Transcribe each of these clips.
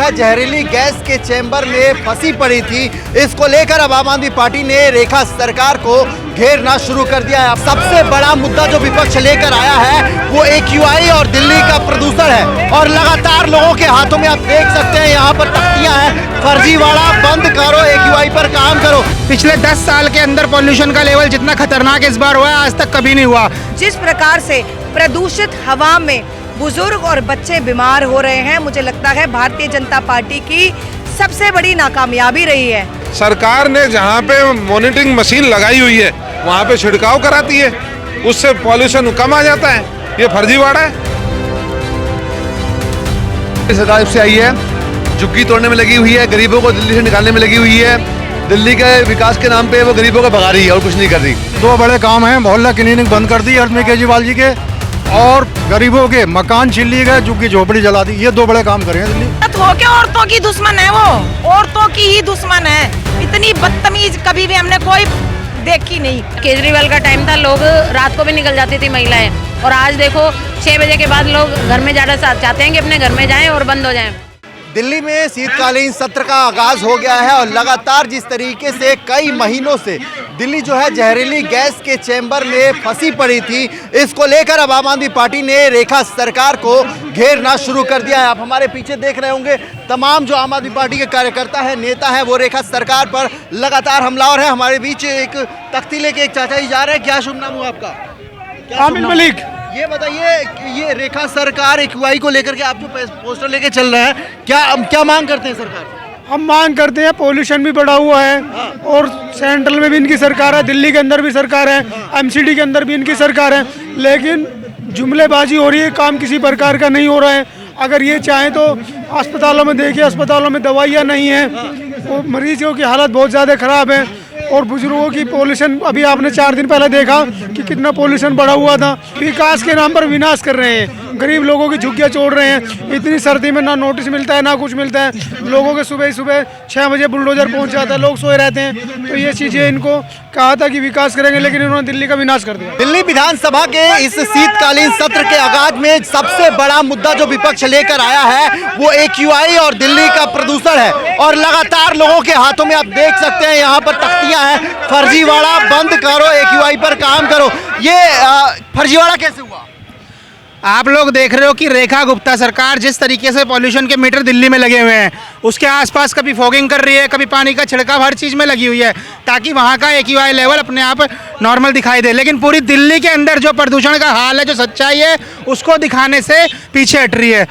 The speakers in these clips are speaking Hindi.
है जहरीली गैस के चैम्बर में फंसी पड़ी थी, इसको लेकर अब आम आदमी पार्टी ने रेखा सरकार को घेरना शुरू कर दिया है। सबसे बड़ा मुद्दा जो विपक्ष लेकर आया है वो AQI और दिल्ली का प्रदूषण है और लगातार लोगों के हाथों में आप देख सकते हैं यहाँ पर तख्तियां हैं, फर्जीवाड़ा बंद करो, AQI पर काम करो। पिछले 10 साल के अंदर पॉल्यूशन का लेवल जितना खतरनाक इस बार हुआ है आज तक कभी नहीं हुआ। जिस प्रकार से प्रदूषित हवा में बुजुर्ग और बच्चे बीमार हो रहे हैं, मुझे लगता है भारतीय जनता पार्टी की सबसे बड़ी नाकामयाबी रही है। सरकार ने जहाँ पे मॉनिटरिंग मशीन लगाई हुई है वहाँ पे छिड़काव कराती है, उससे पॉल्यूशन कम आ जाता है। ये फर्जीवाड़ा है। सरकार से आई है, झुग्गी तोड़ने में लगी हुई है, गरीबों को दिल्ली से निकालने में लगी हुई है। दिल्ली के विकास के नाम पे वो गरीबों को भगा रही है और कुछ नहीं कर रही। दो बड़े काम हैं, मोहल्ला क्लीनिक बंद कर दी अरविंद केजरीवाल जी के, और गरीबों के मकान छीन लिए गए, झुग्गी झोपड़ी जला दी। ये दो बड़े काम करे हैं दिल्ली। हो के औरतों की दुश्मन है, वो औरतों की ही दुश्मन है। इतनी बदतमीज कभी भी हमने कोई देखी नहीं। केजरीवाल का टाइम था, लोग रात को भी निकल जाती थी महिलाएं, और आज देखो 6 बजे के बाद लोग घर में ज़्यादा चाहते हैं कि अपने घर में जाएं और बंद हो जाएं। दिल्ली में शीतकालीन सत्र का आगाज हो गया है और लगातार जिस तरीके से कई महीनों से दिल्ली जो है जहरीली गैस के चैम्बर में फंसी पड़ी थी, इसको लेकर अब आम आदमी पार्टी ने रेखा सरकार को घेरना शुरू कर दिया है। आप हमारे पीछे देख रहे होंगे तमाम जो आम आदमी पार्टी के कार्यकर्ता है, नेता है, वो रेखा सरकार पर लगातार हमलावर है। हमारे बीच एक तख्ती लेके एक चाचा जी जा रहे हैं। क्या शुभ नाम हुआ आपका? आमिर मलिक। ये बताइए, ये रेखा सरकार AQI को लेकर के आप जो पोस्टर लेके चल रहे हैं, क्या मांग करते हैं सरकार से? हम मांग करते हैं, पॉल्यूशन भी बढ़ा हुआ है और सेंट्रल में भी इनकी सरकार है, दिल्ली के अंदर भी सरकार है, MCD के अंदर भी इनकी सरकार है, लेकिन जुमलेबाजी हो रही है, काम किसी प्रकार का नहीं हो रहा है। अगर ये चाहें तो अस्पतालों में देखिए, अस्पतालों में दवाइयाँ नहीं हैं, वो मरीजों की हालत बहुत ज़्यादा ख़राब है, और बुजुर्गों की पॉल्यूशन अभी आपने 4 दिन पहले देखा कि कितना पॉल्यूशन बढ़ा हुआ था। विकास के नाम पर विनाश कर रहे हैं, गरीब लोगों की झुग्गियाँ छोड़ रहे हैं। इतनी सर्दी में ना नोटिस मिलता है ना कुछ मिलता है, लोगों के सुबह 6 बजे बुलडोजर पहुंच जाता है, लोग सोए रहते हैं। तो ये चीज़ें इनको कहा था कि विकास करेंगे, लेकिन इन्होंने दिल्ली का विनाश कर दिया। दिल्ली विधानसभा के इस शीतकालीन सत्र के आगाज में सबसे बड़ा मुद्दा जो विपक्ष लेकर आया है वो AQI और दिल्ली का प्रदूषण है और लगातार लोगों के हाथों में आप देख सकते हैं यहाँ पर तख्तियां हैं, फर्जीवाड़ा बंद करो, AQI पर काम करो। ये फर्जीवाड़ा कैसे हुआ? आप लोग देख रहे हो कि रेखा गुप्ता सरकार जिस तरीके से पॉल्यूशन के मीटर दिल्ली में लगे हुए हैं, उसके आसपास कभी फॉगिंग कर रही है, कभी पानी का छिड़काव, हर चीज़ में लगी हुई है ताकि वहाँ का AQI लेवल अपने आप नॉर्मल दिखाई दे। लेकिन पूरी दिल्ली के अंदर जो प्रदूषण का हाल है, जो सच्चाई है, उसको दिखाने से पीछे हट रही है।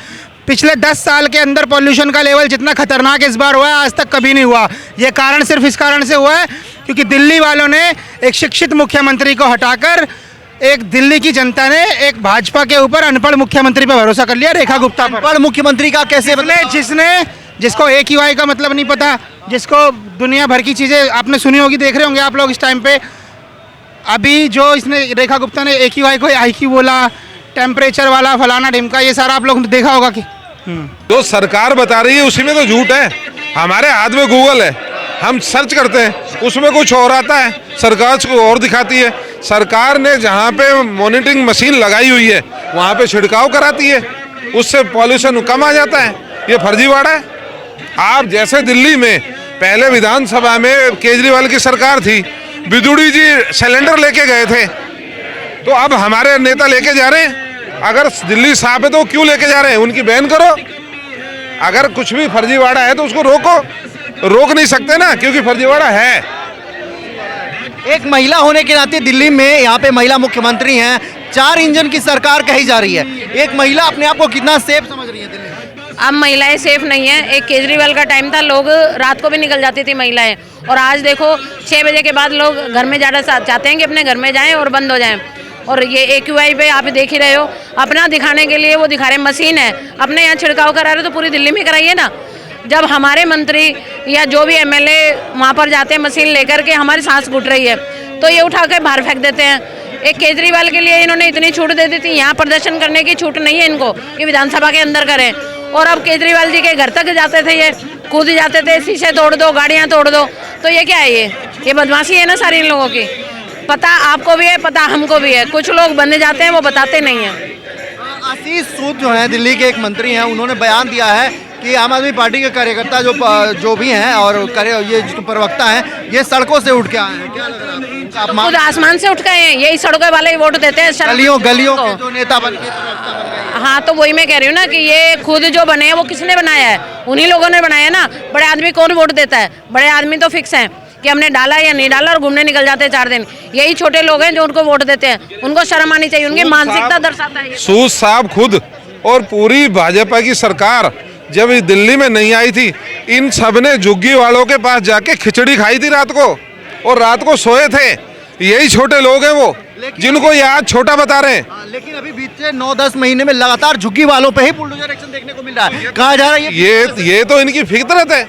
पिछले 10 साल के अंदर पॉल्यूशन का लेवल जितना खतरनाक इस बार हुआ है आज तक कभी नहीं हुआ। ये कारण सिर्फ इस कारण से हुआ है क्योंकि दिल्ली वालों ने एक शिक्षित मुख्यमंत्री को हटाकर एक दिल्ली की जनता ने एक भाजपा के ऊपर अनपढ़ मुख्यमंत्री पर भरोसा कर लिया, रेखा गुप्ता पर। अनपढ़ मुख्यमंत्री का कैसे? जिसको AQI का मतलब नहीं पता, जिसको दुनिया भर की चीज़ें आपने सुनी होगी, देख रहे होंगे आप लोग इस टाइम पे। अभी जो इसने रेखा गुप्ता ने AQI को IQ बोला, टेम्परेचर वाला फलाना ढिमका, ये सारा आप लोग ने देखा होगा कि जो सरकार बता रही है उसी में तो झूठ है। हमारे हाथ में गूगल है, हम सर्च करते हैं, उसमें कुछ और आता है, सरकार को और दिखाती है। सरकार ने जहाँ पे मॉनिटरिंग मशीन लगाई हुई है वहाँ पे छिड़काव कराती है, उससे पॉल्यूशन कम आ जाता है। ये फर्जीवाड़ा है। आप जैसे दिल्ली में पहले विधानसभा में केजरीवाल की सरकार थी, बिदुड़ी जी सिलेंडर लेके गए थे, तो अब हमारे नेता लेके जा रहे हैं। अगर दिल्ली साफ है तो क्यों लेके जा रहे हैं? उनकी बैन करो। अगर कुछ भी फर्जीवाड़ा है तो उसको रोको। रोक नहीं सकते ना, क्योंकि फर्जीवाड़ा है। एक महिला होने के नाते दिल्ली में यहाँ पे महिला मुख्यमंत्री हैं, 4 इंजन की सरकार कही जा रही है। एक महिला अपने आप को कितना सेफ समझ रही है दिल्ली में? अब महिलाएं सेफ नहीं है। एक केजरीवाल का टाइम था, लोग रात को भी निकल जाती थी महिलाएं, और आज देखो 6 बजे के बाद लोग घर में ज़्यादा चाहते हैं कि अपने घर में जाएं और बंद हो जाएं। और ये AQI पे आप देख ही रहे हो, अपना दिखाने के लिए वो दिखा रहे मशीन है, अपने यहाँ छिड़काव करा रहे तो पूरी दिल्ली में कराइए ना। जब हमारे मंत्री या जो भी MLA वहाँ पर जाते हैं मशीन लेकर के, हमारी सांस घुट रही है तो ये उठा कर बाहर फेंक देते हैं। एक केजरीवाल के लिए इन्होंने इतनी छूट दे दी थी, यहाँ प्रदर्शन करने की छूट नहीं है इनको कि विधानसभा के अंदर करें, और अब केजरीवाल जी के घर तक जाते थे, ये कूद जाते थे, शीशे तोड़ दो, गाड़ियाँ तोड़ दो। तो ये क्या है? ये बदमाशी है ना सारी इन लोगों की। पता आपको भी है, पता हमको भी है, कुछ लोग बनने जाते हैं, वो बताते नहीं हैं। आशीष सूद जो है दिल्ली के एक मंत्री हैं, उन्होंने बयान दिया है कि आम आदमी पार्टी के कार्यकर्ता जो भी हैं और ये जो प्रवक्ता हैं, ये सड़कों से उठ के आए हैं, क्या लग रहा है आपको? खुद आसमान से उठ गए हैं, यही सड़कों वाले ही वोट देते हैं गलियों के जो नेता बन के प्रवक्ता बन गए हैं। हाँ, तो वही मैं कह रही हूँ ना कि ये खुद जो बने हैं वो किसने बनाया है? उन्हीं लोगों ने बनाया ना। बड़े आदमी कौन वोट देता है? बड़े आदमी तो फिक्स हैं कि हमने डाला या नहीं डाला और घूमने निकल जाते हैं 4 दिन। यही छोटे लोग हैं जो उनको वोट देते हैं, उनको शर्म आनी चाहिए, उनकी मानसिकता दर्शाता है। सूद साहब खुद और पूरी भाजपा की सरकार जब इस दिल्ली में नहीं आई थी, इन सब ने झुग्गी वालों के पास जाके खिचड़ी खाई थी रात को, और रात को सोए थे। यही छोटे लोग हैं वो, जिनको ये आज छोटा बता रहे हैं। लेकिन अभी बीते 9-10 महीने में लगातार झुग्गी वालों पे ही बुलडोजर एक्शन देखने को मिल रहा है। कहा जा रहा है ये तो इनकी फितरत है।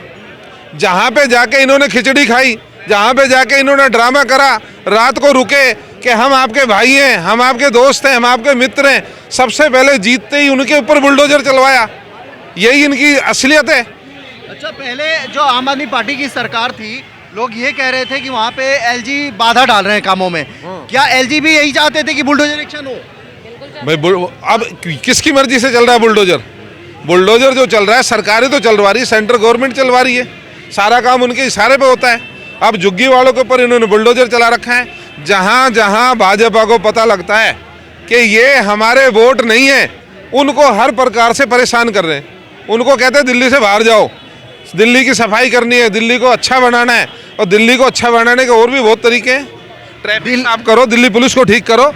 जहाँ पे जाके इन्होंने खिचड़ी खाई, जहाँ पे जाके इन्होंने ड्रामा करा, रात को रुके कि हम आपके भाई हैं, हम आपके दोस्त हैं, हम आपके मित्र हैं, सबसे पहले जीतते ही उनके ऊपर बुलडोजर चलवाया। यही इनकी असलियत है। अच्छा, पहले जो आम आदमी पार्टी की सरकार थी, लोग ये कह रहे थे कि वहाँ पे एलजी बाधा डाल रहे हैं कामों में। क्या एलजी भी यही चाहते थे कि बुलडोजर एक्शन हो? भाई अब किसकी मर्जी से चल रहा है बुलडोजर? बुलडोजर जो चल रहा है सरकारें तो चलवा रही है, सेंट्रल गवर्नमेंट चलवा रही है, सारा काम उनके इशारे पे होता है। अब झुग्गी वालों के ऊपर इन्होंने बुलडोजर चला रखा है। जहाँ जहाँ भाजपा को पता लगता है कि ये हमारे वोट नहीं है, उनको हर प्रकार से परेशान कर रहे हैं। उनको कहते हैं दिल्ली से बाहर जाओ, दिल्ली की सफाई करनी है, दिल्ली को अच्छा बनाना है, और दिल्ली को अच्छा बनाने के और भी बहुत तरीके हैं। ट्रैफिक साफ करो, दिल्ली पुलिस को ठीक करो।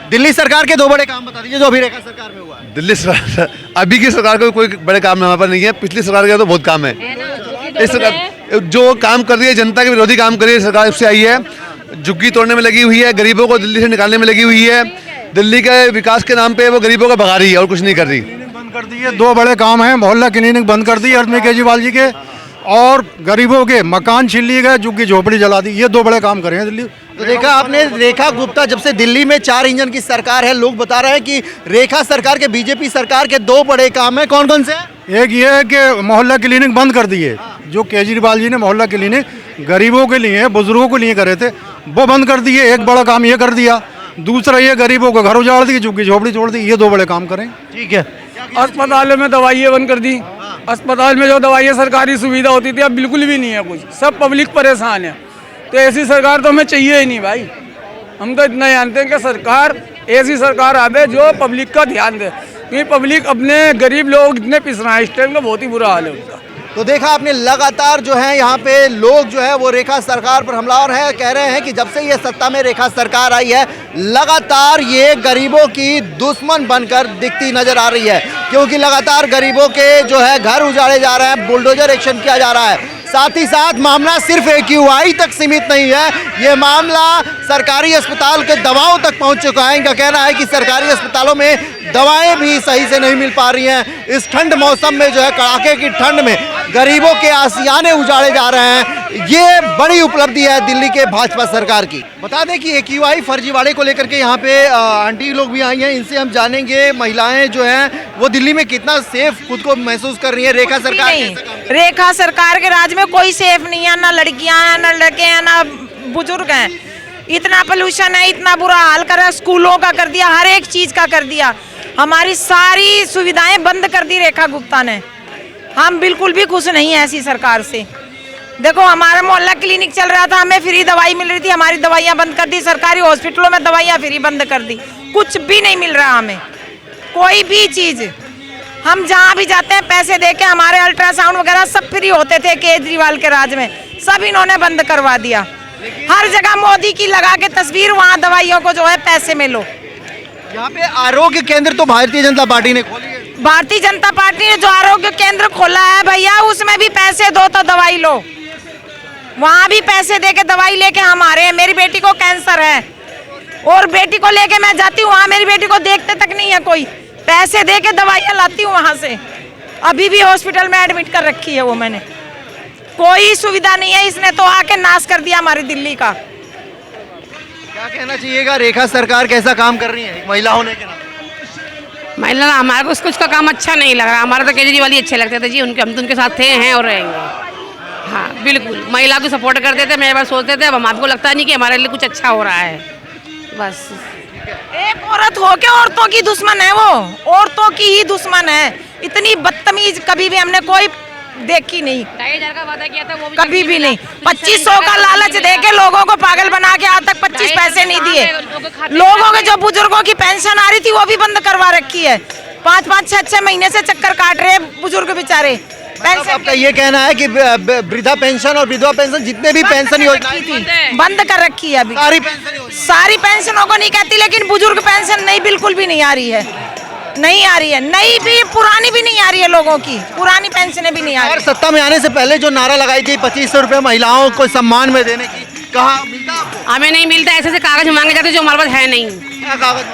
दिल्ली सरकार के 2 बड़े काम बता दीजिए जो अभी रेखा सरकार में हुआ है। दिल्ली सरकार, अभी की सरकार का कोई बड़े काम हमारे पास नहीं है, पिछली सरकार का तो बहुत काम है। इस सरकार जो काम कर रही है, जनता के विरोधी काम कर रही है सरकार, उससे आई है। झुग्गी तोड़ने में लगी हुई है, गरीबों को दिल्ली से निकालने में लगी हुई है, दिल्ली के विकास के नाम पे वो गरीबों को भगा रही है और कुछ नहीं कर रही। बंद कर दी है, 2 बड़े काम हैं। मोहल्ला क्लिनिक बंद कर दी अरविंद केजरीवाल जी के, और गरीबों के मकान छीन लिए गए, झुग्गी झोपड़ी जला दी। ये 2 बड़े काम करे हैं दिल्ली। तो देखा आपने, रेखा गुप्ता, जब से दिल्ली में 4 इंजन की सरकार है, लोग बता रहे हैं कि रेखा सरकार के, बीजेपी सरकार के 2 बड़े काम है। कौन कौन से? एक ये है कि मोहल्ला क्लिनिक बंद कर दिए। जो केजरीवाल जी ने मोहल्ला क्लिनिक गरीबों के लिए, बुजुर्गों के लिए करे थे, वो बंद कर दिए। एक बड़ा काम ये कर दिया। दूसरा ये गरीबों को घर उजाड़ दी, झुग्गी झोपड़ी तोड़ दी। ये 2 बड़े काम करें। ठीक है। अस्पतालों में दवाइयाँ बंद कर दी। अस्पताल में जो दवाइयाँ सरकारी सुविधा होती थी अब बिल्कुल भी नहीं है कुछ, सब पब्लिक परेशान है। तो ऐसी सरकार तो हमें चाहिए ही नहीं भाई। हम तो इतना जानते हैं कि सरकार, ऐसी सरकार आवे जो पब्लिक का ध्यान दे, क्योंकि पब्लिक अपने गरीब लोग इतने पिस रहे हैं इस टाइम का, बहुत ही बुरा हाल है उनका। तो देखा आपने, लगातार जो है यहाँ पे लोग जो है वो रेखा सरकार पर हमलावर है, कह रहे हैं कि जब से ये सत्ता में रेखा सरकार आई है, लगातार ये गरीबों की दुश्मन बनकर दिखती नजर आ रही है, क्योंकि लगातार गरीबों के जो है घर उजाड़े जा रहे हैं, बुलडोजर एक्शन किया जा रहा है। साथ ही साथ मामला सिर्फ AQI तक सीमित नहीं है, ये मामला सरकारी अस्पताल के दवाओं तक पहुंच चुका है। इनका कहना है कि सरकारी अस्पतालों में दवाएं भी सही से नहीं मिल पा रही हैं। इस ठंड मौसम में जो है, कड़ाके की ठंड में गरीबों के आसियाने उजाड़े जा रहे हैं। ये बड़ी उपलब्धि है दिल्ली के भाजपा सरकार की। बता दें कि AQI फर्जीवाड़े को लेकर के यहाँ पे आंटी लोग भी आई हैं, इनसे हम जानेंगे महिलाएं जो हैं वो दिल्ली में कितना सेफ खुद को महसूस कर रही है। रेखा सरकार, रेखा सरकार के राज में कोई सेफ नहीं है, ना लड़कियां हैं, ना लड़के हैं, ना बुजुर्ग हैं। इतना पोल्यूशन है, इतना बुरा हाल करा, स्कूलों का कर दिया, हर एक चीज का कर दिया, हमारी सारी सुविधाएं बंद कर दी रेखा गुप्ता ने। हम बिल्कुल भी खुश नहीं है ऐसी सरकार से। देखो, हमारा मोहल्ला क्लिनिक चल रहा था, हमें फ्री दवाई मिल रही थी, हमारी दवाइयाँ बंद कर दी। सरकारी हॉस्पिटलों में दवाइयाँ फ्री बंद कर दी, कुछ भी नहीं मिल रहा हमें, कोई भी चीज़। हम जहाँ भी जाते हैं पैसे दे के, हमारे अल्ट्रासाउंड वगैरह सब फ्री होते थे केजरीवाल के राज में, सब इन्होंने बंद करवा दिया। हर जगह मोदी की लगा के तस्वीर, वहाँ दवाइयों को जो है पैसे में लो। यहाँ पे आरोग्य केंद्र तो भारतीय जनता पार्टी ने खोली है। भारतीय जनता पार्टी ने जो आरोग्य केंद्र खोला है भैया, उसमें भी पैसे दो तो दवाई लो, वहाँ भी पैसे दे के दवाई लेके हम आ रहे हैं। मेरी बेटी को कैंसर है और बेटी को लेके मैं जाती हूँ, वहाँ मेरी बेटी को देखते तक नहीं है कोई, पैसे दे के दवाइयाँ लाती हूँ वहाँ से। अभी भी हॉस्पिटल में एडमिट कर रखी है वो मैंने, कोई सुविधा नहीं है। इसने तो आके नाश कर दिया हमारी दिल्ली का। क्या कहना चाहिएगा, रेखा सरकार कैसा काम कर रही है महिला होने के नाते? महिला, हमारे को उसका काम अच्छा नहीं लग रहा। हमारा तो केजरीवाल ही अच्छे लगते थे जी, उनके, हम तो उनके साथ थे, हैं और रहेंगे। हाँ बिल्कुल, महिला को सपोर्ट करते थे, मेरे बार सोचते थे। अब हमको लगता नहीं कि हमारे लिए कुछ अच्छा हो रहा है, बस। एक औरत हो के औरतों की दुश्मन है वो, औरतों की ही दुश्मन है। इतनी बदतमीज कभी भी हमने कोई देखी नहीं, 2,500 का वादा किया था वो भी कभी भी नहीं। 2500 का लालच देके लोगों को पागल बना के आज तक 25 पैसे नहीं दिए। लोगों के जो बुजुर्गों की पेंशन आ रही थी वो भी बंद करवा रखी है। 5-5, 6-6 महीने से चक्कर काट रहे हैं बुजुर्ग बेचारे। मतलब आपका ये कहना है कि वृद्धा पेंशन और विधवा पेंशन जितने भी पेंशन योजनाएं थी बंद कर रखी है अभी। सारी पेंशन योजना सारी पेंशनों को नहीं कहती, लेकिन बुजुर्ग पेंशन नहीं, बिल्कुल भी नहीं आ रही है, नहीं आ रही है। नई भी पुरानी भी नहीं आ रही है, लोगों की पुरानी पेंशनें भी नहीं आ और रही। सत्ता में आने से पहले जो नारा लगाई थी 2500 रुपए महिलाओं को सम्मान में देने की, कहा मिलता आपको? हमें नहीं मिलता, ऐसे कागज मांगे जाते जो हमारे पास है नहीं। क्या कागज?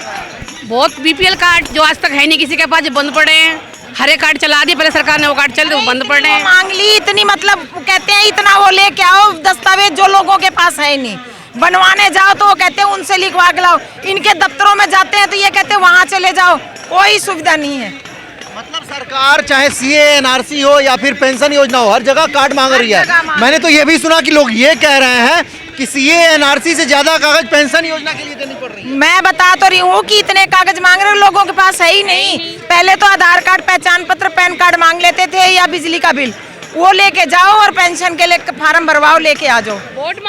बहुत बीपीएल कार्ड जो आज तक है नहीं किसी के पास, जो बंद पड़े हैं। हरे कार्ड चला दिए पहले सरकार ने, वो कार्ड चल वो बंद पड़े हैं। मांग ली इतनी, मतलब कहते हैं इतना वो लेके आओ दस्तावेज जो लोगों के पास है ही नहीं। बनवाने जाओ तो वो कहते हैं उनसे लिखवा के लाओ। इनके दफ्तरों में जाते हैं तो ये कहते हैं वहाँ चले जाओ, कोई सुविधा नहीं है। मतलब सरकार चाहे सीए एनआरसी हो या फिर पेंशन योजना हो, हर जगह कार्ड मांग रही है। मैंने तो ये भी सुना कि लोग ये कह रहे हैं कि सीए एनआरसी से ज्यादा कागज पेंशन योजना के लिए देनी पड़ रही है। मैं बता तो रही हूँ कि इतने कागज मांग रहे लोगों के पास है ही नहीं। पहले तो आधार कार्ड, पहचान पत्र, पैन कार्ड मांग लेते थे या बिजली का बिल, वो लेके जाओ और पेंशन के लिए फार्म भरवाओ, लेके आ जाओ,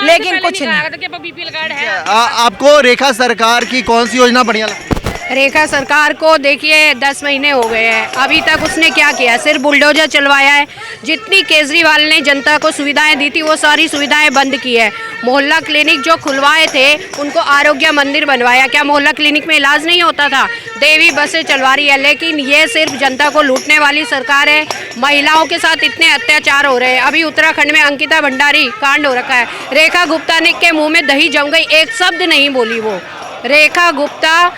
लेकिन कुछ नहीं। बीपीएल कार्ड है। आपको रेखा सरकार की कौन सी योजना बढ़िया लगती है? रेखा सरकार को देखिए 10 महीने हो गए हैं, अभी तक उसने क्या किया, सिर्फ बुलडोजर चलवाया है। जितनी केजरीवाल ने जनता को सुविधाएं दी थी वो सारी सुविधाएं बंद की है। मोहल्ला क्लिनिक जो खुलवाए थे उनको आरोग्य मंदिर बनवाया। क्या मोहल्ला क्लिनिक में इलाज नहीं होता था? देवी बसें चलवा रही है, लेकिन ये सिर्फ जनता को लूटने वाली सरकार है। महिलाओं के साथ इतने अत्याचार हो रहे हैं। अभी उत्तराखंड में अंकिता भंडारी कांड हो रखा है। रेखा गुप्ता ने के मुँह में दही जम गई, एक शब्द नहीं बोली वो। रेखा गुप्ता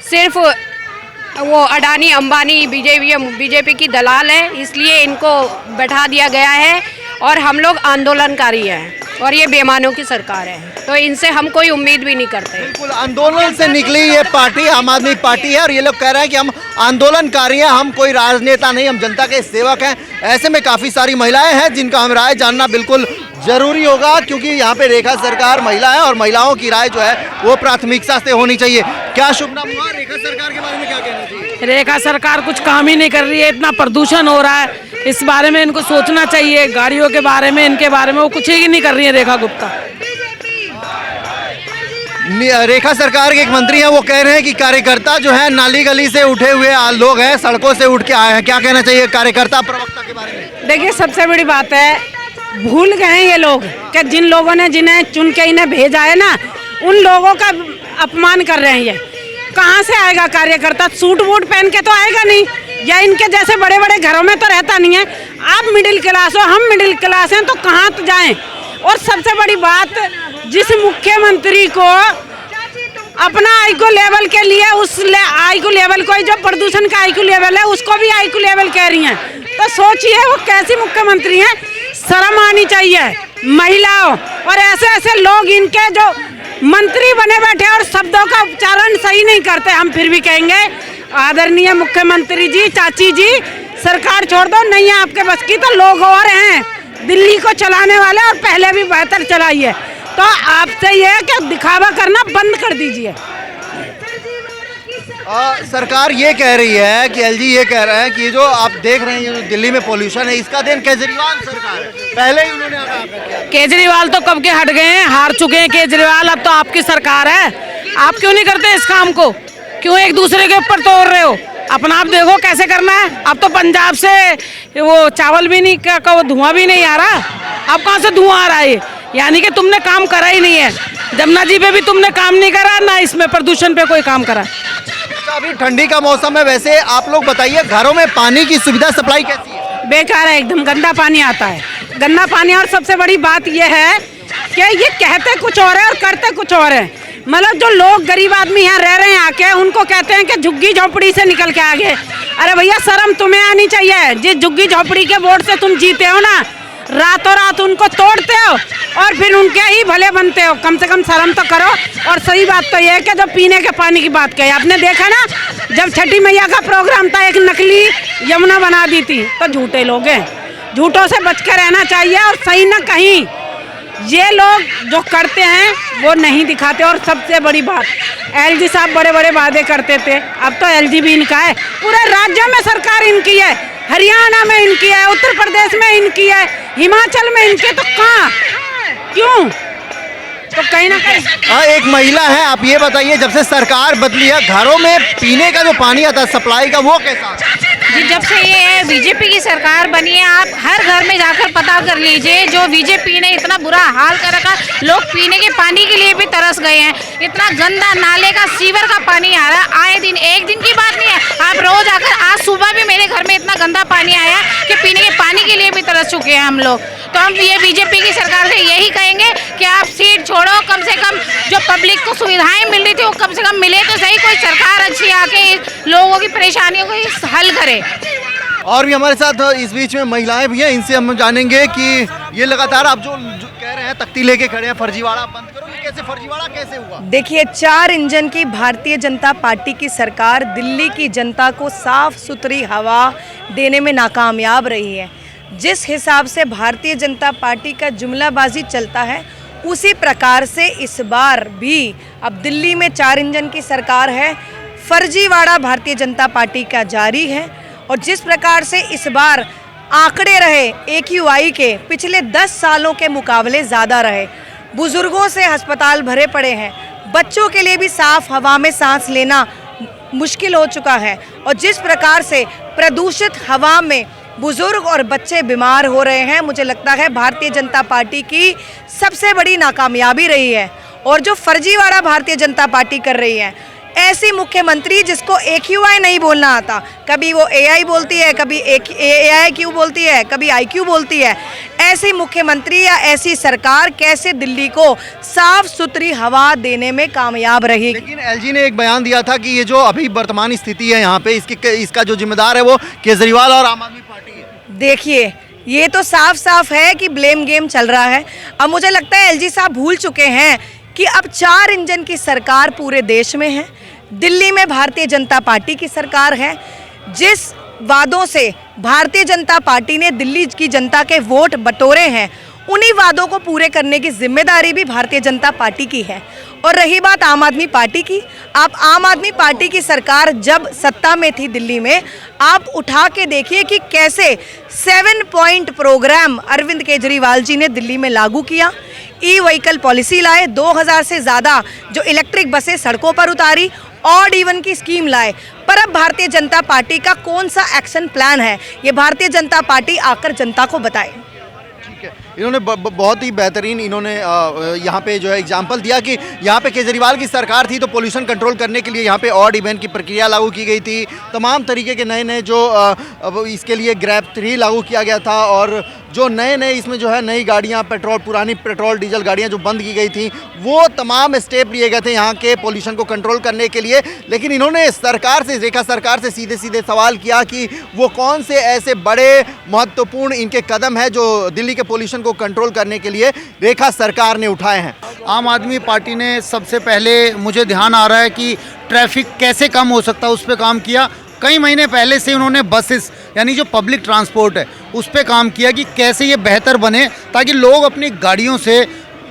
सिर्फ वो अडानी अंबानी बीजेपी की दलाल है, इसलिए इनको बैठा दिया गया है। और हम लोग आंदोलनकारी हैं और ये बेईमानों की सरकार है, तो इनसे हम कोई उम्मीद भी नहीं करते। बिल्कुल आंदोलन से निकली ये पार्टी आम आदमी पार्टी है और ये लोग कह रहे हैं कि हम आंदोलनकारी हैं, हम कोई राजनेता नहीं, हम जनता के सेवक हैं। ऐसे में काफ़ी सारी महिलाएं हैं जिनका हम राय जानना बिल्कुल जरूरी होगा, क्योंकि यहाँ पे रेखा सरकार महिला है और महिलाओं की राय जो है वो प्राथमिकता से होनी चाहिए। क्या शुभ नाम हुआ? रेखा सरकार के बारे में क्या कहना चाहिए? रेखा सरकार कुछ काम ही नहीं कर रही है, इतना प्रदूषण हो रहा है, इस बारे में इनको सोचना चाहिए। गाड़ियों के बारे में, इनके बारे में वो कुछ ही नहीं कर रही है रेखा गुप्ता। रेखा सरकार के एक मंत्री हैं, वो कह रहे हैं कि कार्यकर्ता जो है नाली गली से उठे हुए लोग हैं, सड़कों से उठ के आए हैं। क्या कहना चाहिए कार्यकर्ता प्रवक्ता के बारे में? देखिए सबसे बड़ी बात है, भूल गए हैं ये लोग कि जिन लोगों ने जिन्हें चुन के इन्हें भेजा है ना, उन लोगों का अपमान कर रहे हैं। ये कहाँ से आएगा कार्यकर्ता? सूट बूट पहन के तो आएगा नहीं, या इनके जैसे बड़े बड़े घरों में तो रहता नहीं है। आप मिडिल क्लास हो, हम मिडिल क्लास हैं, तो कहाँ तो जाएं? और सबसे बड़ी बात, जिस मुख्यमंत्री को अपना आईक्यू लेवल के लिए, उस आईक्यू लेवल को, जो प्रदूषण का आईक्यू लेवल है उसको भी आईक्यू लेवल कह रही हैं, तो सोचिए वो कैसी मुख्यमंत्री हैं। शर्म आनी चाहिए महिलाओं। और ऐसे ऐसे लोग इनके जो मंत्री बने बैठे और शब्दों का उच्चारण सही नहीं करते, हम फिर भी कहेंगे आदरणीय मुख्यमंत्री जी, चाची जी, सरकार छोड़ दो, नहीं है आपके बस की, तो लोग और हैं दिल्ली को चलाने वाले और पहले भी बेहतर चलाइए। तो आपसे ये है कि दिखावा करना बंद कर दीजिए। सरकार ये कह रही है कि एलजी ये कह रहे हैं कि जो आप देख रहे हैं ये जो दिल्ली में पोल्यूशन है, इसका देन केजरीवाल सरकार है। पहले ही उन्होंने आगाह केजरीवाल तो कब के हट गए हैं, हार चुके हैं केजरीवाल, अब तो आपकी सरकार है। आप क्यों नहीं करते इस काम को? क्यों एक दूसरे के ऊपर तोड़ रहे हो? अपना आप देखो कैसे करना है। अब तो पंजाब से वो चावल भी नहीं का वो धुआं भी नहीं आ रहा, अब कहाँ से धुआं आ रहा है? यानी कि तुमने काम करा ही नहीं है। जमुना जी पे भी तुमने काम नहीं करा, ना इसमें प्रदूषण पे कोई काम करा। अभी ठंडी का मौसम है, वैसे आप लोग बताइए घरों में पानी की सुविधा सप्लाई कैसी है? बेकार है, एकदम गंदा पानी आता है, गंदा पानी। और सबसे बड़ी बात यह है कि ये कहते कुछ और है और करते कुछ और है। मतलब जो लोग गरीब आदमी यहाँ रह रहे हैं आके, उनको कहते हैं कि झुग्गी झोपड़ी से निकल के आगे। अरे भैया शर्म तुम्हें आनी चाहिए। जिस झुग्गी झोपड़ी के वोट से तुम जीते हो ना, रातों रात उनको तोड़ते हो और फिर उनके ही भले बनते हो। कम से कम शर्म तो करो। और सही बात तो ये है कि जब पीने के पानी की बात कही, आपने देखा ना जब छठी मैया का प्रोग्राम था, एक नकली यमुना बना दी थी। तो झूठे लोग हैं, झूठों से बच के रहना चाहिए। और सही न कहीं ये लोग जो करते हैं वो नहीं दिखाते। और सबसे बड़ी बात, एलजी साहब बड़े बड़े वादे करते थे, अब तो एलजी भी इनका है। पूरे राज्य में सरकार इनकी है, हरियाणा में इनकी है, उत्तर प्रदेश में इनकी है, हिमाचल में इनके, तो कहाँ क्यों? तो कहीं ना कहीं एक महिला है, आप ये बताइए, जब से सरकार बदली है घरों में पीने का जो पानी आता है सप्लाई का, वो कैसा? जी, जब से ये बीजेपी की सरकार बनी है, आप हर घर में जाकर पता कर लीजिए, जो बीजेपी ने इतना बुरा हाल कर रखा, लोग पीने के पानी के लिए भी तरस गए हैं। इतना गंदा नाले का, सीवर का पानी आ रहा है आए दिन, एक दिन की बात नहीं है, आप रोज आकर, आज सुबह भी मेरे घर में इतना गंदा पानी आया कि पीने के पानी के लिए भी तरस चुके हैं हम लोग। तो हम ये बीजेपी की सरकार से यही कहेंगे कि आप सीट छोड़ो, कम से कम जो पब्लिक को सुविधाएं मिल रही थी वो कम से कम मिले तो सही, कोई सरकार अच्छी आके लोगों की परेशानियों को हल करे। और भी हमारे साथ इस बीच में महिलाएं भी हैं, इनसे हम जानेंगे कि ये लगातार आप जो कह रहे हैं तख्ती लेके खड़े हैं फर्जीवाड़ा बंद करो, ये कैसे फर्जीवाड़ा कैसे हुआ? देखिए, 4 इंजन की भारतीय जनता पार्टी की सरकार दिल्ली की जनता को साफ सुथरी हवा देने में नाकामयाब रही है। जिस हिसाब से भारतीय जनता पार्टी का जुमलाबाजी चलता है, उसी प्रकार से इस बार भी अब दिल्ली में 4 इंजन की सरकार है, फर्जीवाड़ा भारतीय जनता पार्टी का जारी है। और जिस प्रकार से इस बार आंकड़े रहे AQI के, पिछले 10 सालों के मुकाबले ज़्यादा रहे, बुजुर्गों से अस्पताल भरे पड़े हैं, बच्चों के लिए भी साफ हवा में सांस लेना मुश्किल हो चुका है। और जिस प्रकार से प्रदूषित हवा में बुजुर्ग और बच्चे बीमार हो रहे हैं, मुझे लगता है भारतीय जनता पार्टी की सबसे बड़ी नाकामयाबी रही है। और जो फर्जीवाड़ा भारतीय जनता पार्टी कर रही है, ऐसी मुख्यमंत्री जिसको AQI नहीं बोलना आता, कभी वो AI बोलती है, कभी AIQ बोलती है, कभी IQ बोलती है, ऐसी मुख्यमंत्री या ऐसी सरकार कैसे दिल्ली को साफ सुथरी हवा देने में कामयाब रही? लेकिन LG ने एक बयान दिया था कि ये जो अभी वर्तमान स्थिति है यहाँ पे, इसका जो जिम्मेदार है वो केजरीवाल और आम आदमी पार्टी है। देखिए, ये तो साफ साफ है कि ब्लेम गेम चल रहा है। अब मुझे लगता है LG साहब भूल चुके हैं कि अब 4 इंजन की सरकार पूरे देश में है, दिल्ली में भारतीय जनता पार्टी की सरकार है। जिस वादों से भारतीय जनता पार्टी ने दिल्ली की जनता के वोट बटोरे हैं, उन्हीं वादों को पूरे करने की जिम्मेदारी भी भारतीय जनता पार्टी की है। और रही बात आम आदमी पार्टी की, आप आम आदमी पार्टी की सरकार जब सत्ता में थी दिल्ली में, आप उठा के देखिए कि कैसे 7 पॉइंट प्रोग्राम अरविंद केजरीवाल जी ने दिल्ली में लागू किया। ई-व्हीकल पॉलिसी लाए, 2000 से ज़्यादा जो इलेक्ट्रिक बसें सड़कों पर उतारी, ऑड इवन की स्कीम लाए। पर अब भारतीय जनता पार्टी का कौन सा एक्शन प्लान है, ये भारतीय जनता पार्टी आकर जनता को बताए। इन्होंने बहुत ही बेहतरीन इन्होंने यहाँ पे जो है एग्जाम्पल दिया कि यहाँ पे केजरीवाल की सरकार थी तो पोल्यूशन कंट्रोल करने के लिए यहाँ पे ऑड इवन की प्रक्रिया लागू की गई थी, तमाम तरीके के नए जो इसके लिए ग्रैब 3 लागू किया गया था, और जो नए इसमें जो है नई गाड़ियाँ, पुरानी पेट्रोल डीजल गाड़ियाँ जो बंद की गई थी, वो तमाम स्टेप लिए गए थे यहाँ के पोल्यूशन को कंट्रोल करने के लिए। लेकिन इन्होंने सरकार से, रेखा सरकार से सीधे सवाल किया कि वो कौन से ऐसे बड़े महत्वपूर्ण इनके कदम है जो दिल्ली के पोल्यूशन को कंट्रोल करने के लिए रेखा सरकार ने उठाए हैं। आम आदमी पार्टी ने सबसे पहले, मुझे ध्यान आ रहा है कि ट्रैफिक कैसे कम हो सकता है, उस पर काम किया। कई महीने पहले से उन्होंने बसेस यानी जो पब्लिक ट्रांसपोर्ट है उस पर काम किया कि कैसे ये बेहतर बने ताकि लोग अपनी गाड़ियों से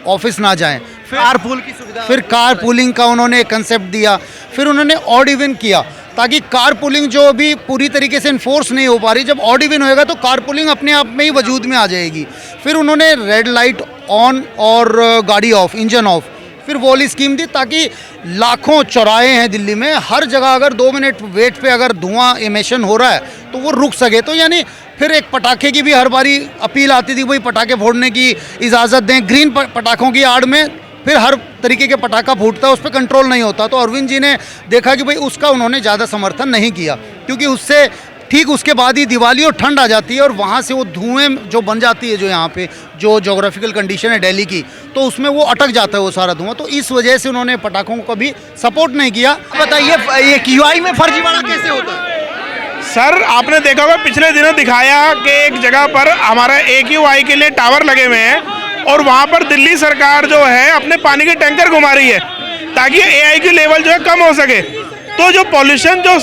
ऑफिस ना जाएं। कारपूल की सुविधा, फिर कारपूलिंग का उन्होंने एक कंसेप्ट दिया। फिर उन्होंने ऑड इवन किया ताकि कारपूलिंग जो अभी पूरी तरीके से इन्फोर्स नहीं हो पा रही, जब ऑड इवन होएगा तो कारपूलिंग अपने आप में ही वजूद में आ जाएगी। फिर उन्होंने रेड लाइट ऑन और गाड़ी ऑफ, इंजन ऑफ, फिर वो वाली स्कीम दी ताकि लाखों चौराहे हैं दिल्ली में, हर जगह अगर 2 मिनट वेट पे अगर धुआं इमिशन हो रहा है तो वो रुक सके। तो यानी फिर एक पटाखे की भी हर बारी अपील आती थी, वही पटाखे फोड़ने की इजाज़त दें, ग्रीन पटाखों की आड़ में फिर हर तरीके के पटाखा फूटता है, उस पर कंट्रोल नहीं होता। तो अरविंद जी ने देखा कि भाई उसका उन्होंने ज़्यादा समर्थन नहीं किया, क्योंकि उससे ठीक उसके बाद ही दिवाली और ठंड आ जाती है और वहाँ से वो धुएं जो बन जाती है, जो यहाँ पे जो जोग्राफिकल कंडीशन है दिल्ली की, तो उसमें वो अटक जाता है वो सारा धुआं। तो इस वजह से उन्होंने पटाखों को कभी सपोर्ट नहीं किया। बताइए, ये QI में फर्जीवाड़ा कैसे होता है? सर, आपने देखा होगा पिछले दिनों दिखाया कि एक जगह पर हमारा AQI के लिए टावर लगे हुए हैं और वहाँ पर दिल्ली सरकार जो है अपने पानी के टैंकर घुमा रही है ताकि AIQ लेवल जो है कम हो सके। तो जो पॉल्यूशन जो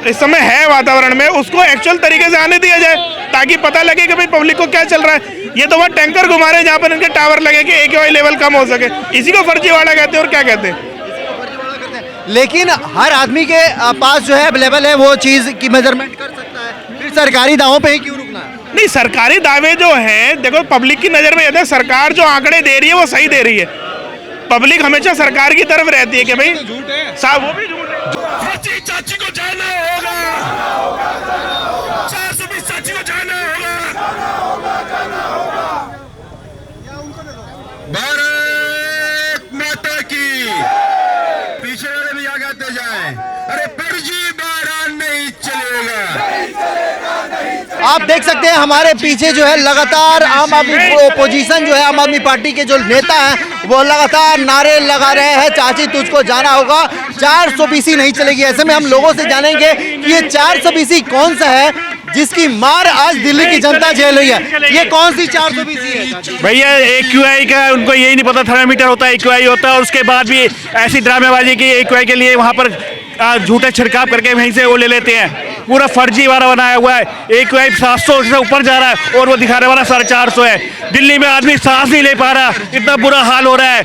इस समय है वातावरण में, उसको एक्चुअल तरीके से आने दिया जाए। ताकि पता लगे कि भाई पब्लिक को क्या चल रहा है। ये तो वहाँ टैंकर घुमा रहे हैं जहाँ पर इनके टावर लगे कि AQI लेवल कम हो सके, इसी को फर्जीवाड़ा कहते हैं और क्या कहते हैं। लेकिन हर आदमी के पास जो है अवेलेबल है वो चीज़ की मेजरमेंट कर सकता है, फिर सरकारी दावों पे ही क्यों रुकना है? नहीं, सरकारी दावे जो हैं, देखो पब्लिक की नज़र में है, सरकार जो आंकड़े दे रही है वो सही दे रही है। पब्लिक हमेशा सरकार की तरफ रहती है कि भाई साहब वो भी झूठ है। चाची को जाना होगा, 420 चाची को जाना होगा। भारत माता की, पीछे वाले भी आगे आते जाएं। अरे फर्जी बारात नहीं चलेगा। आप देख सकते हैं हमारे पीछे जो है लगातार आम आदमी ओपोजिशन जो है, आम आदमी पार्टी के जो नेता हैं वो लगातार नारे लगा रहे हैं, चाची तुझको जाना होगा, 420 नहीं चलेगी। ऐसे में हम लोगों से जानेंगे कि ये 420 कौन सा है जिसकी मार आज दिल्ली की जनता झेल रही है। ये कौन सी 420 है भैया? AQI का उनको यही नहीं पता, थर्मामीटर होता है, AQI होता है, उसके बाद भी ऐसी ड्रामेबाजी की AQI के लिए वहाँ पर झूठा छिड़काव करके वहीं से वो ले लेते हैं। पूरा फर्जी वाला बनाया हुआ है। AQI 700 से ऊपर जा रहा है और वो दिखाने वाला 450 है। दिल्ली में आदमी सांस नहीं ले पा रहा, इतना बुरा हाल हो रहा है,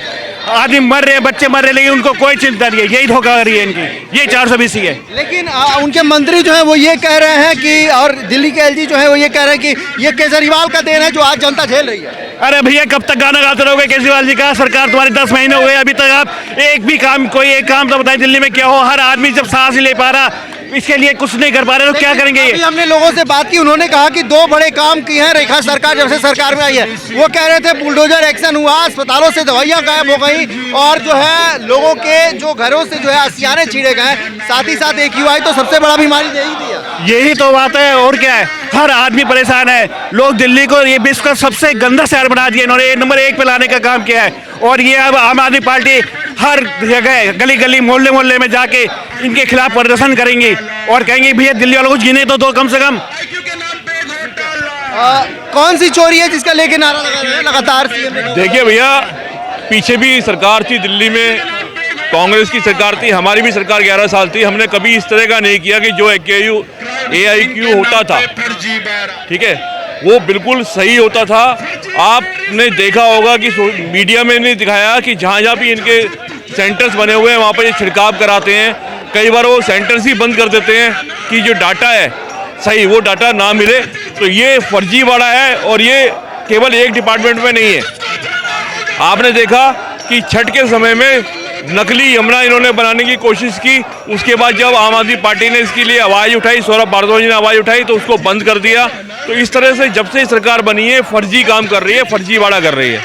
आदमी मर रहे हैं, बच्चे मर रहे हैं, लेकिन उनको कोई चिंता नहीं है। यही धोखाधड़ी है इनकी, ये 420 है। लेकिन उनके मंत्री जो है वो ये कह रहे हैं कि, और दिल्ली के LG जो है वो ये कह रहे हैं कि ये केजरीवाल का देन है जो आज जनता झेल रही है। अरे भैया कब तक गाना गाते रहोगे केजरीवाल जी का? सरकार तुम्हारी 10 महीने हो गए, अभी तक आप एक भी काम, कोई एक काम तो बताएं दिल्ली में क्या हो। हर आदमी जब सांस नहीं ले पा रहा, इसके लिए कुछ नहीं कर पा रहे तो क्या करेंगे? अभी हमने लोगों से बात की, उन्होंने कहा कि 2 बड़े काम किए हैं रेखा सरकार जब से सरकार में आई है। वो कह रहे थे बुलडोजर एक्शन हुआ, अस्पतालों से दवाइयां गायब हो गई और जो है लोगों के जो घरों से जो है आशियाने छीड़े गए, साथ ही साथ AQI तो सबसे बड़ा बीमारी दे ही दिया। यही तो बात है और क्या है। हर आदमी परेशान है। लोग दिल्ली को ये विश्व का सबसे गंदा शहर बना दिया इन्होंने, नंबर 1 पे लाने का काम किया है। और ये अब आम आदमी पार्टी हर जगह गली गली मोहल्ले मोहल्ले में जाके इनके खिलाफ प्रदर्शन करेंगी और कहेंगे भैया दिल्ली वालों को गिने तो दो कम से कम। कौन सी चोरी है जिसका लेके नारा लगा रहे हैं लगातार? देखिए भैया, पीछे भी सरकार थी दिल्ली में, कांग्रेस की सरकार थी, हमारी भी सरकार 11 साल थी। हमने कभी इस तरह का नहीं किया कि जो AIQ होता था, ठीक है, वो बिल्कुल सही होता था। आपने देखा होगा कि मीडिया में नहीं दिखाया कि जहाँ जहाँ भी इनके सेंटर्स बने हुए हैं वहाँ पर ये छिड़काव कराते हैं। कई बार वो सेंटर्स ही बंद कर देते हैं कि जो डाटा है सही वो डाटा ना मिले। तो ये फर्जीवाड़ा है और ये केवल एक डिपार्टमेंट में नहीं है। आपने देखा कि छठ के समय में नकली यमुना इन्होंने बनाने की कोशिश की, उसके बाद जब आम आदमी पार्टी ने इसके लिए आवाज़ उठाई, सौरभ भारद्वाज ने आवाज़ उठाई तो उसको बंद कर दिया। तो इस तरह से जब से सरकार बनी है फर्जी काम कर रही है, फर्जीवाड़ा कर रही है।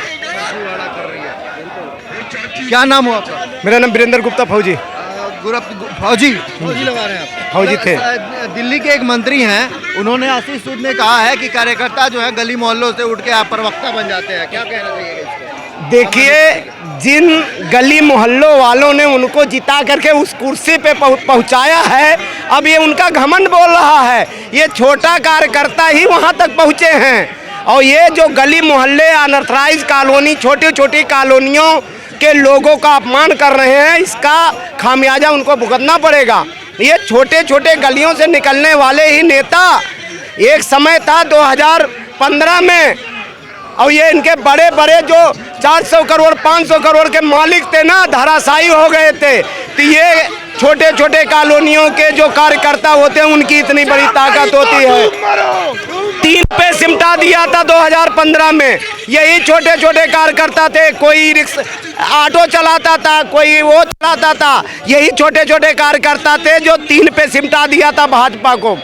क्या नाम हुआ आपका? मेरा नाम वीरेंद्र गुप्ता फौजी। फौजी लगा रहे हैं आप? फौजी थे। दिल्ली के एक मंत्री हैं, उन्होंने आशीष सूद ने कहा है कि कार्यकर्ता जो है गली मोहल्लों से उठ के आप प्रवक्ता बन जाते हैं, क्या कहना चाहिए इसको? देखिए, जिन गली मोहल्लों वालों ने उनको जिता करके उस कुर्सी पे पहुंचाया है, अब ये उनका घमंड बोल रहा है। ये छोटा कार्यकर्ता ही वहां तक पहुंचे हैं और ये जो गली मोहल्ले अनऑथराइज कॉलोनी, छोटी छोटी कॉलोनियों के लोगों का अपमान कर रहे हैं, इसका खामियाजा उनको भुगतना पड़ेगा। ये छोटे छोटे गलियों से निकलने वाले ही नेता एक समय था 2015 में, और ये इनके बड़े बड़े जो 400 करोड़ 500 करोड़ के मालिक थे ना, धराशायी हो गए थे। तो ये छोटे छोटे कॉलोनियों के जो कार्यकर्ता होते हैं उनकी इतनी बड़ी ताकत होती है। 3 पे सिमटा दिया था 2015 में, यही छोटे छोटे कार्यकर्ता थे। कोई रिक्शा ऑटो चलाता था, कोई वो चलाता था, यही छोटे छोटे कार्यकर्ता थे जो 3 पे सिमटा दिया था भाजपा को।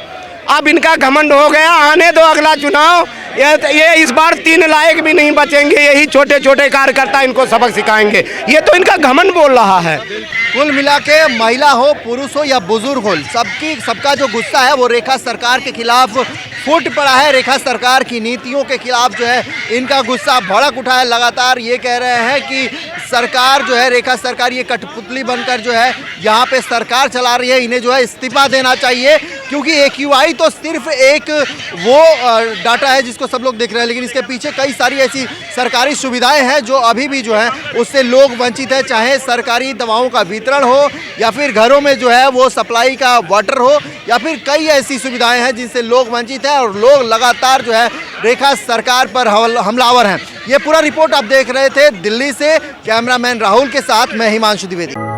अब इनका घमंड हो गया, आने दो अगला चुनाव, ये इस बार 3 लायक भी नहीं बचेंगे। यही छोटे छोटे कार्यकर्ता इनको सबक सिखाएंगे। ये तो इनका घमंड बोल रहा है। कुल मिला के महिला हो, पुरुष हो या बुजुर्ग हो, सबका जो गुस्सा है वो रेखा सरकार के खिलाफ फूट पड़ा है। रेखा सरकार की नीतियों के खिलाफ जो है इनका गुस्सा भड़क उठा है। लगातार ये कह रहे हैं कि सरकार जो है, रेखा सरकार ये कठपुतली बनकर जो है यहाँ पे सरकार चला रही है, इन्हें जो है इस्तीफा देना चाहिए। क्योंकि AQI तो सिर्फ एक वो डाटा है जिसको सब लोग देख रहे हैं, लेकिन इसके पीछे कई सारी ऐसी सरकारी सुविधाएं हैं जो अभी भी जो है उससे लोग वंचित है, चाहे सरकारी दवाओं का वितरण हो या फिर घरों में जो है वो सप्लाई का वाटर हो या फिर कई ऐसी सुविधाएं हैं जिनसे लोग वंचित हैं और लोग लगातार जो है रेखा सरकार पर हमलावर हैं। ये पूरा रिपोर्ट आप देख रहे थे दिल्ली से, कैमरामैन राहुल के साथ मैं हिमांशु द्विवेदी।